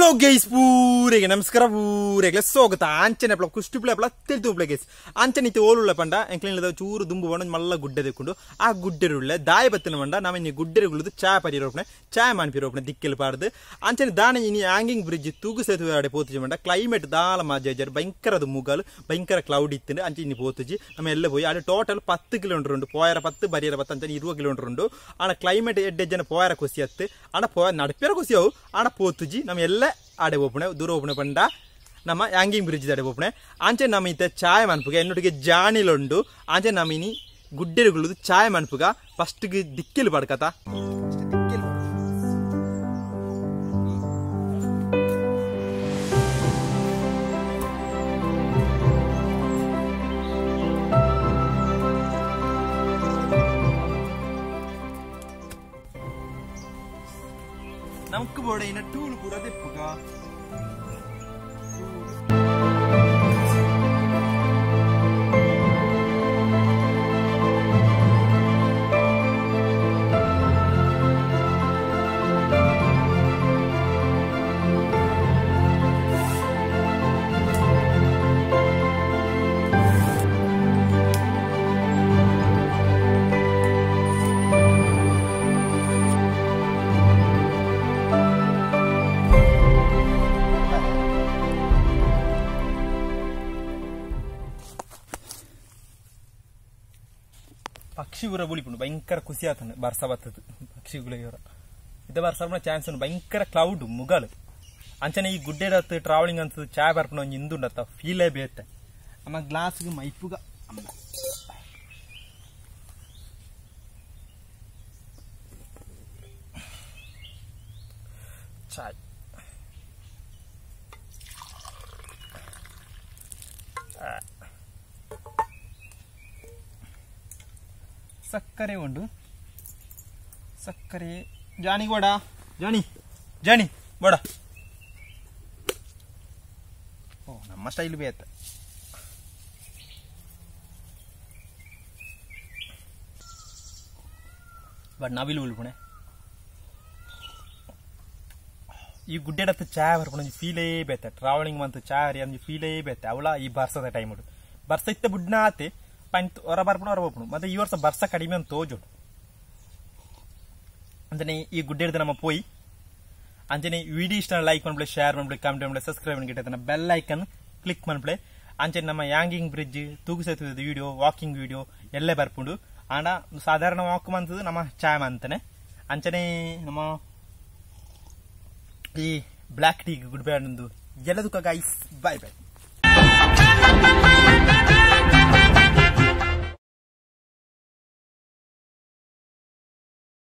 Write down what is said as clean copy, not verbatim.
Hello guys, pure namaskara pure sogata anchene apla kustuple apla teltuple guys anchene itte olulla panda enklin da churu dumbu vonu malla gudde dekkundu aa gudderulle daay battana manda nam inni gudderuguludu chai pariropne chai manpiropne dikkel paardu anchene daana ini hanging bridge tugu setu ade potuji manda climate daala majajar bhayankaradu mugalu bhayankara cloud ittinde anche inni potuji nam elle poi ade total 10 km undu poyara 10 bariyara 10 anchene 20 km undu ana climate eddejana poyara kosiyatte ana poyara nadpera kosiyavu ana potuji nam ಎಲ್ಲ ಆಡೆ ಓಪನೆ ದೂರ ಓಪನೆ ಪಂಡ ನಮ್ಮ hanging bridge ದಾಡೆ ಓಪನೆ ಆಂಚೆ ನಮ್ಮ ಇತ ಚಾಯ್ ಮನ್ಪುಗ ಎನ್ನೊಟ್ಟಿಗೆ ಜಾಣಿಲೊಂಡು ಆಂಚೆ ನಮಿನಿ ಗುಡ್ಡೆರುಗುಳುದು ಚಾಯ್ ಮನ್ಪುಗ first ಗೆ ದಿಕ್ಕಿಲ್ ಪಡ್ಕತ ನಮಕ್ board ಇನ್ನ tool ಪೂರ ದೆಪ್ಪುಗ ಪಕ್ಷಿ ಊರ ಬುಳಿಪುಂಡು ಭಯಂಕರ ಖುಷಿ ಆತಂದು ಬರ್ಸ ಬರ್ತದೆ ಪಕ್ಷಿಗಳಿವರ ಇದ ಬರ್ಸ ಬರೋ ಚಾನ್ಸ್ ಉಂಟು ಭಯಂಕರ ಕ್ಲೌಡ್ ಮುಗಲು ಅಂಚನೆ ಈ ಗುಡ್ಡೆಡತ್ತು ಟ್ರಾವೆಲಿಂಗ್ ಅಂತ ಚಾಯ್ ಬರ್ಪನ ಒಂದು ಇಂದುಂಡತ್ತ ಫೀಲೇ ಬೇತೆ ಅಮ್ಮ ಗ್ಲಾಸ್ಗೆ ಮೈಪುಗ ಚಾಯ್ ಸಕ್ಕರೆ ಉಂಡು ಸಕ್ಕರೆ ಜಾನಿ ಬೋಡ ಜಾನಿ ಜಾನಿ ಬೋಡ ಓ ನಮ್ಮ ಸ್ಟೈಲ್ ಬೇತ ಬಟ್ ನಾವಿಲ್ಲಿ ಉಳ್ಪುಣೆ ಈ ಗುಡ್ಡೆಡತ್ತು ಚಾಯ್ ಬರ್ಪುಣ ಫೀಲೇ ಬೇತೆ ಟ್ರಾವೆಲಿಂಗ್ ಮಂತ್ ಚಾಯ್ ಅಂಜಿ ಫೀಲೇ ಬೇತೆ ಅವಳ ಈ ಬರ್ಸದ ಟೈಮ್ ಉಂಟು ಬರ್ಸ ಇತ್ತ ಬುಡ್ನ ಆತೆ ಪಂಟ್ ಹೊರ ಬರ್ಪುಣ ಹೊರ ಬರ್ಪುಣ ಮತ್ತೆ ಈ ವರ್ಷ ಬರ್ಸ ಕಡಿಮೆ ಅಂತ ತೋಜುಂಟು ಅಂಜನೆ ಈ ಗುಡ್ಡೆಡ್ದು ನಮ್ಮ ಪೋಯಿ ಅಂಜನೆ ವಿಡಿಯೋ ಇಷ್ಟ ಲೈಕ್ ಮಾಡ್ಬಿಳೆ ಶೇರ್ ಮಾಡ್ಬಿಳೆ ಕಾಮೆಂಟ್ ಮಾಡ್ಬಿಳೆ ಸಬ್ಸ್ಕ್ರೈಬ್ ಮಾಡ್ಬಿಟ್ಟೆ ಬೆಲ್ ಐಕನ್ ಕ್ಲಿಕ್ ಮಾಡ್ಬಿಳೆ ಅಂಚನೆ ನಮ್ಮ ಹ್ಯಾಂಗಿಂಗ್ ಬ್ರಿಡ್ಜ್ ತೂಗು ಸೇತುವೆ ವಿಡಿಯೋ ವಾಕಿಂಗ್ ವಿಡಿಯೋ ಎಲ್ಲೇ ಬರ್ಪುಂಡು ಆಂಡ ಸಾಧಾರಣ ವಾಕ್ ಮಂತದ್ದು ನಮ್ಮ ಚಾಯ್ ಮಂತಾನೆ ಅಂಚನೆ ನಮ್ಮ ಈ ಬ್ಲಾಕ್ ಟೀ ಗುಡ್ ಬೈ ಅಂದು ಎಲ್ಲದಕ್ಕ ಗೈಸ್ ಬೈ ಬೈ